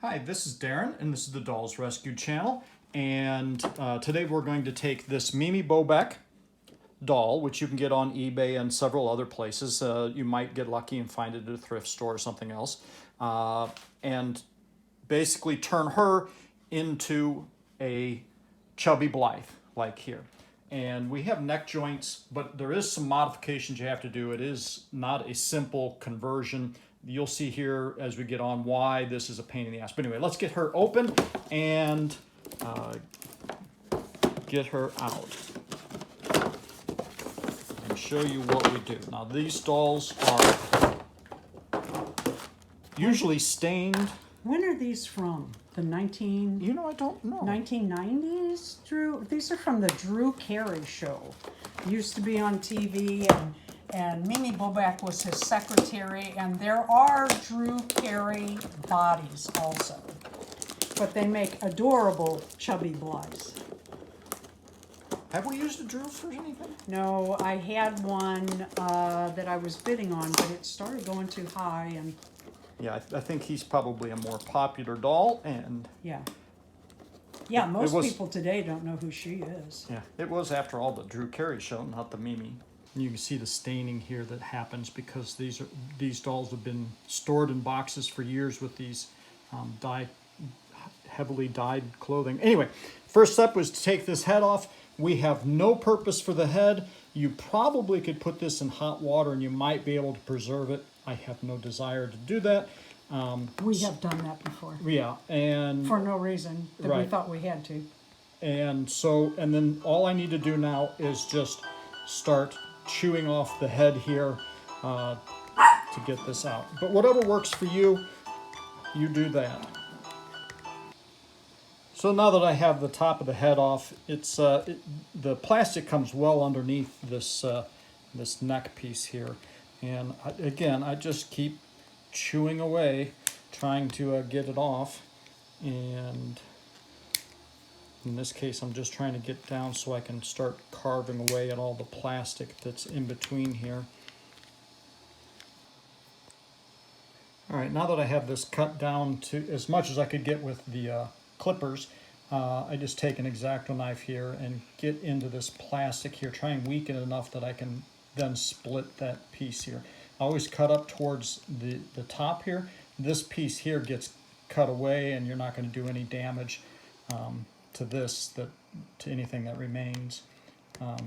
Hi, this is Darren, and this is the Dolls Rescue Channel. And today we're going to take this Mimi Bobeck doll, which you can get on eBay and several other places. You might get lucky and find it at a thrift store or something else. And basically turn her into a Chubby Blythe, like here. And we have neck joints, but there is some modifications you have to do. It is not a simple conversion. You'll see here as we get on why this is a pain in the ass. But anyway, let's get her open and get her out and show you what we do. Now these dolls are usually stained. When are these from? The I don't know. 1990s? Drew? These are from the Drew Carey show. Used to be on TV, and Mimi Bobeck was his secretary, and there are Drew Carey bodies also. But they make adorable Chubby Blythes. Have we used a Drew for anything? No, I had one that I was bidding on, but it started going too high, and Yeah, I think he's probably a more popular doll, and yeah. Yeah, most people today don't know who she is. yeah, it was after all the Drew Carey show, not the Mimi. And you can see the staining here that happens because these dolls have been stored in boxes for years with these heavily dyed clothing. Anyway, first step was to take this head off. We have no purpose for the head. You probably could put this in hot water and you might be able to preserve it. I have no desire to do that. We have done that before. Yeah, and For no reason that we Right. thought we had to. and then all I need to do now is just start chewing off the head here to get this out. But whatever works for you, you do that. So now that I have the top of the head off, the plastic comes well underneath this this neck piece here, and again I just keep chewing away, trying to get it off, and in this case I'm just trying to get down so I can start carving away at all the plastic that's in between here. All right, now that I have this cut down to as much as I could get with the clippers, I just take an X-Acto knife here and get into this plastic here, try and weaken it enough that I can then split that piece here. I always cut up towards the top here. This piece here gets cut away and you're not going to do any damage to to anything that remains,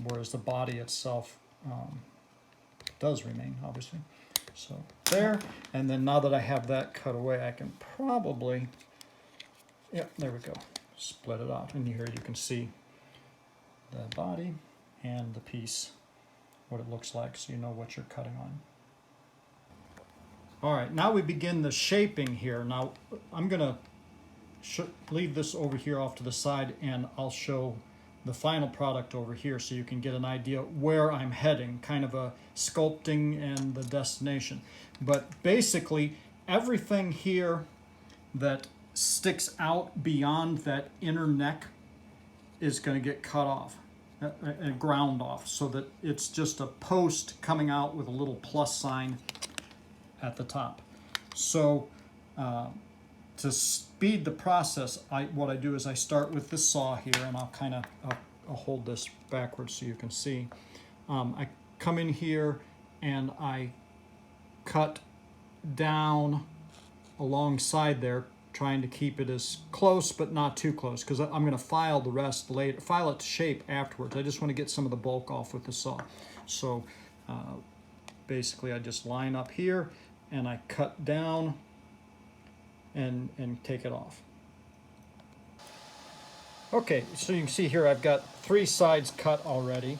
whereas the body itself does remain, obviously. So there, and then now that I have that cut away, I can probably, yep, there we go, split it off. And here you can see the body and the piece, what it looks like, so you know what you're cutting on. All right, now we begin the shaping here. Now I'm gonna leave this over here off to the side, and I'll show the final product over here so you can get an idea where I'm heading, kind of a sculpting and the destination. But basically everything here that sticks out beyond that inner neck is going to get cut off and ground off so that it's just a post coming out with a little plus sign at the top. So to speed the process, what I do is I start with the saw here, and I'll hold this backwards so you can see. I come in here and I cut down alongside there, trying to keep it as close but not too close, because I'm going to file the rest later, file it to shape afterwards. I just want to get some of the bulk off with the saw. So basically I just line up here and I cut down and take it off. Okay, so you can see here I've got 3 sides cut already,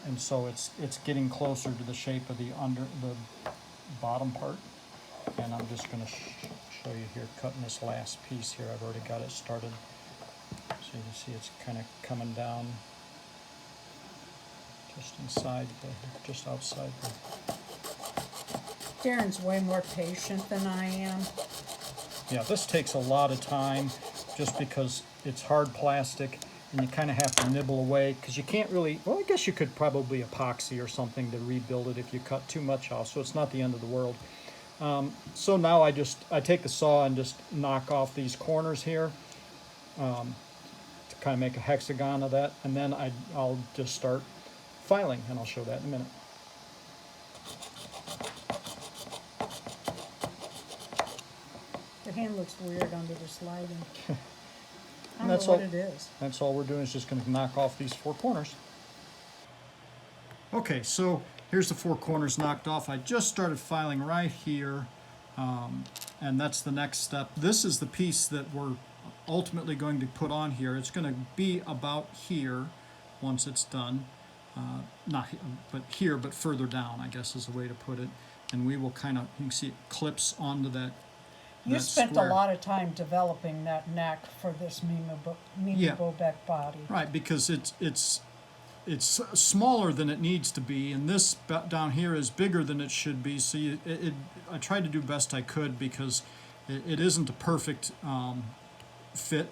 and so it's getting closer to the shape of the bottom part. And I'm just going to show you here, cutting this last piece here. I've already got it started, so you can see it's kind of coming down just just outside the. Darren's way more patient than I am. Yeah, this takes a lot of time just because it's hard plastic and you kind of have to nibble away because you can't really, well, I guess you could probably epoxy or something to rebuild it if you cut too much off, so it's not the end of the world. So now I take the saw and just knock off these corners here to kind of make a hexagon of that, and then I'll just start filing, and I'll show that in a minute. The hand looks weird under the sliding. I And don't that's know what all. it is. That's all we're doing is just going to knock off these 4 corners. Okay, so here's the 4 corners knocked off. I just started filing right here, and that's the next step. This is the piece that we're ultimately going to put on here. It's going to be about here once it's done. Not he- but here, but further down, I guess is the way to put it. And we will kind of, you can see it clips onto that. You that spent square. a lot of time developing that neck for this Mimi Yeah. Bobeck body. Right, because it's smaller than it needs to be, and this down here is bigger than it should be. So I tried to do best I could because it isn't a perfect fit.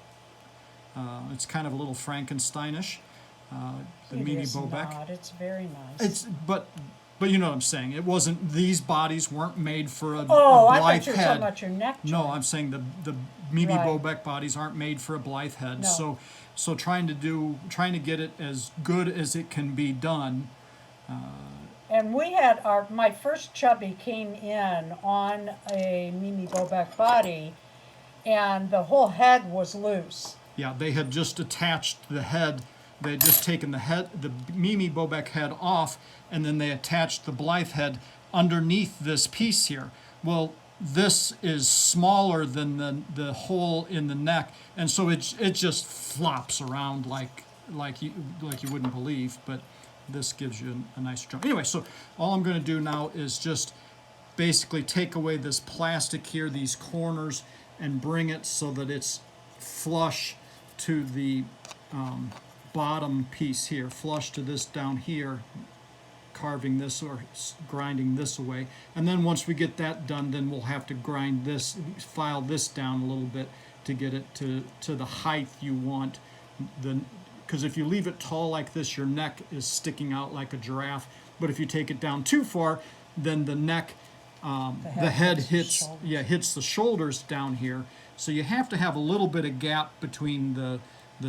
It's kind of a little Frankensteinish. The It Mimi is Bobeck. not. It's very nice. But you know what I'm saying. It wasn't. These bodies weren't made for a Oh, I Blythe thought you were head. talking about your neck joint. No, I'm saying the Mimi Right. Bobeck bodies aren't made for a Blythe head. No. So trying to get it as good as it can be done. And we had my first Chubby came in on a Mimi Bobeck body, and the whole head was loose. Yeah, they had just attached the head. They had just taken the Mimi Bobeck head off, and then they attached the Blythe head underneath this piece here. Well, this is smaller than the hole in the neck, and so it just flops around like you wouldn't believe. But this gives you a nice jump. Anyway, so all I'm going to do now is just basically take away this plastic here, these corners, and bring it so that it's flush to the bottom piece here, flush to this down here, carving this or grinding this away. And then once we get that done, then we'll have to grind this, file this down a little bit to get it to the height you want. Because if you leave it tall like this, your neck is sticking out like a giraffe. But if you take it down too far, then the neck, the head hits the shoulders down here. So you have to have a little bit of gap between the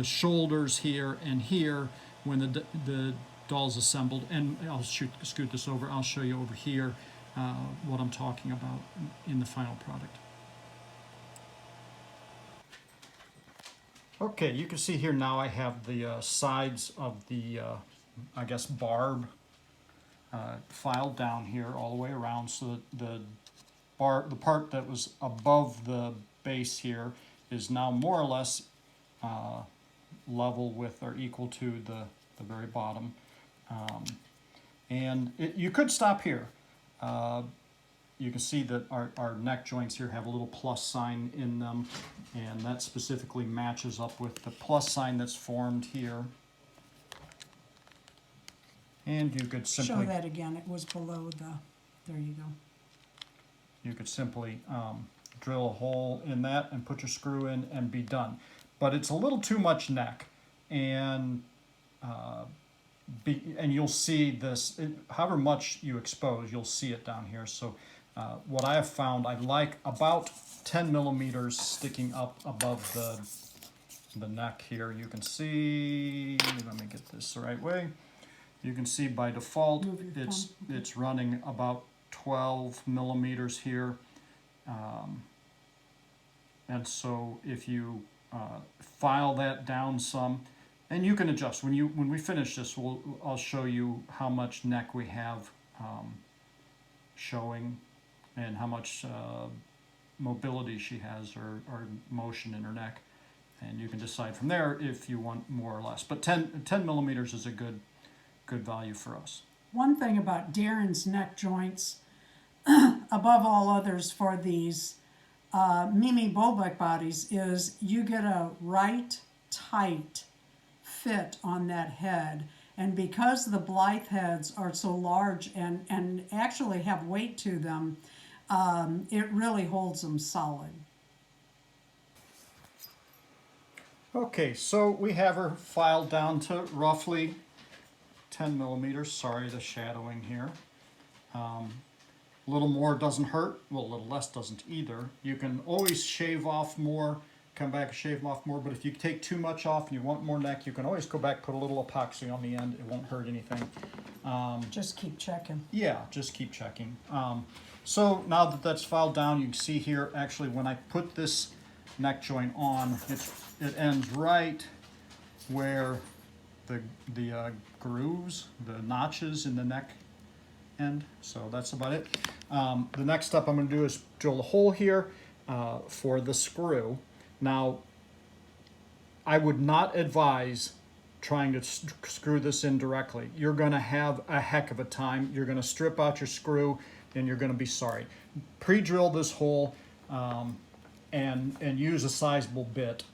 shoulders here and here when the doll's assembled. And I'll scoot this over. I'll show you over here what I'm talking about in the final product. Okay, you can see here now I have the sides of the, I guess, barb filed down here all the way around, so that the part that was above the base here is now more or less level with or equal to the very bottom. And you could stop here. You can see that our neck joints here have a little plus sign in them, and that specifically matches up with the plus sign that's formed here. And you could simply... Show that again. It was below there you go. You could simply drill a hole in that and put your screw in and be done. But it's a little too much neck, and you'll see this, however much you expose, you'll see it down here. So what I have found, I like about 10 millimeters sticking up above the neck here. You can see, let me get this the right way. You can see by default it's running about 12 millimeters here. And so if you file that down some, and you can adjust. When we finish this, I'll show you how much neck we have showing, and how much mobility she has, or motion in her neck, and you can decide from there if you want more or less. But 10 millimeters is a good value for us. One thing about Darren's neck joints, above all others for these Mimi Bobeck bodies, is you get a right tight fit on that head. And because the Blythe heads are so large and actually have weight to them, it really holds them solid. Okay, so we have her filed down to roughly 10 millimeters. Sorry, the shadowing here. A little more doesn't hurt. Well, a little less doesn't either. You can always shave off more, come back and shave off more. But if you take too much off and you want more neck, you can always go back, put a little epoxy on the end. It won't hurt anything. Just keep checking. Yeah, just keep checking. So now that that's filed down, you can see here, actually, when I put this neck joint on, it ends right where the grooves, the notches in the neck end. So that's about it. The next step I'm going to do is drill a hole here for the screw. Now, I would not advise trying to screw this in directly. You're going to have a heck of a time. You're going to strip out your screw and you're going to be sorry. Pre-drill this hole and use a sizable bit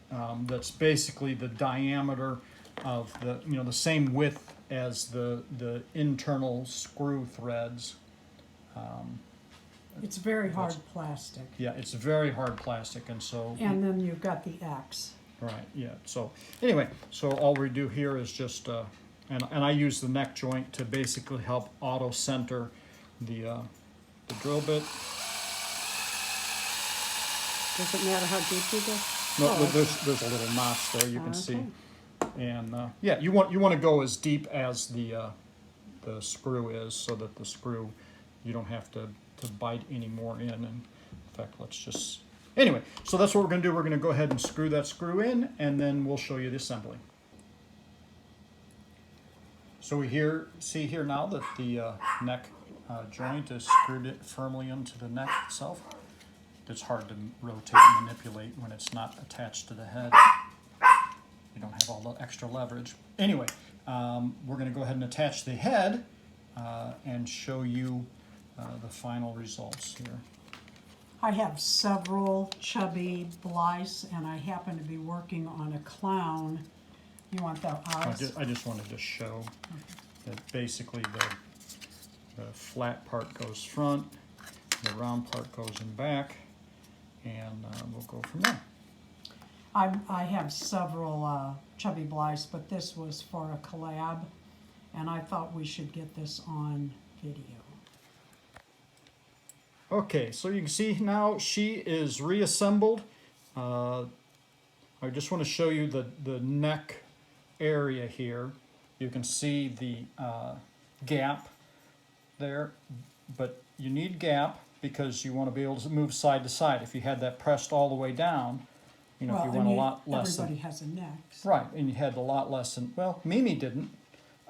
that's basically the diameter of the same width as the internal screw threads. It's very hard plastic. Yeah, it's very hard plastic, and so. And then you've got the X. Right. Yeah. So anyway, so all we do here is just, and I use the neck joint to basically help auto center the drill bit. Does it matter how deep you go? No, Oh, there's a little notch there you can see, okay. and yeah, you want to go as deep as the screw is, so that the screw you don't have to bite any more in. And in fact, let's just anyway. So that's what we're going to do. We're going to go ahead and screw that screw in, and then we'll show you the assembly. So we see here now that the neck joint is screwed it firmly into the neck itself. It's hard to rotate and manipulate when it's not attached to the head. You don't have all the extra leverage. Anyway, we're going to go ahead and attach the head and show you the final results here. I have several Chubby Blythes, and I happen to be working on a clown. You want the eyes? I just wanted to show that basically the flat part goes front, the round part goes in back, and we'll go from there. I have several Chubby Blythes, but this was for a collab, and I thought we should get this on video. Okay, so you can see now she is reassembled. I just want to show you the neck area here. You can see the gap there, but you need gap because you want to be able to move side to side. If you had that pressed all the way down, you know, if you went a lot less than... Everybody has a neck. So. Right, and you had a lot less than... Well, Mimi didn't.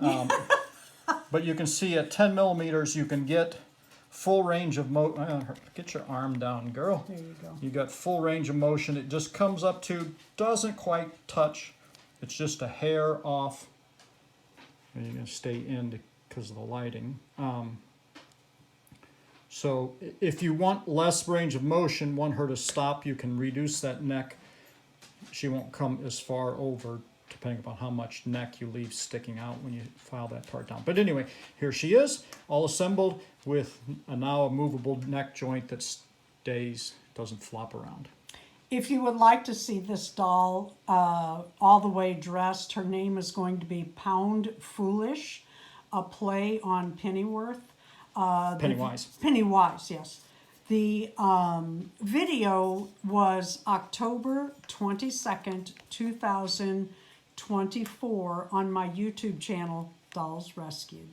But you can see at 10 millimeters you can get full range of motion. Get your arm down, girl. There you go. You got full range of motion. It just comes up to, doesn't quite touch. It's just a hair off. And you're going to stay in because of the lighting. So if you want less range of motion, want her to stop, you can reduce that neck. She won't come as far over, depending upon how much neck you leave sticking out when you file that part down. But anyway, here she is, all assembled with now a movable neck joint that stays, doesn't flop around. If you would like to see this doll all the way dressed, her name is going to be Pound Foolish, a play on Pennyworth. Pennywise. Pennywise, yes. The video was October 22nd, 2024 on my YouTube channel, Dolls Rescued.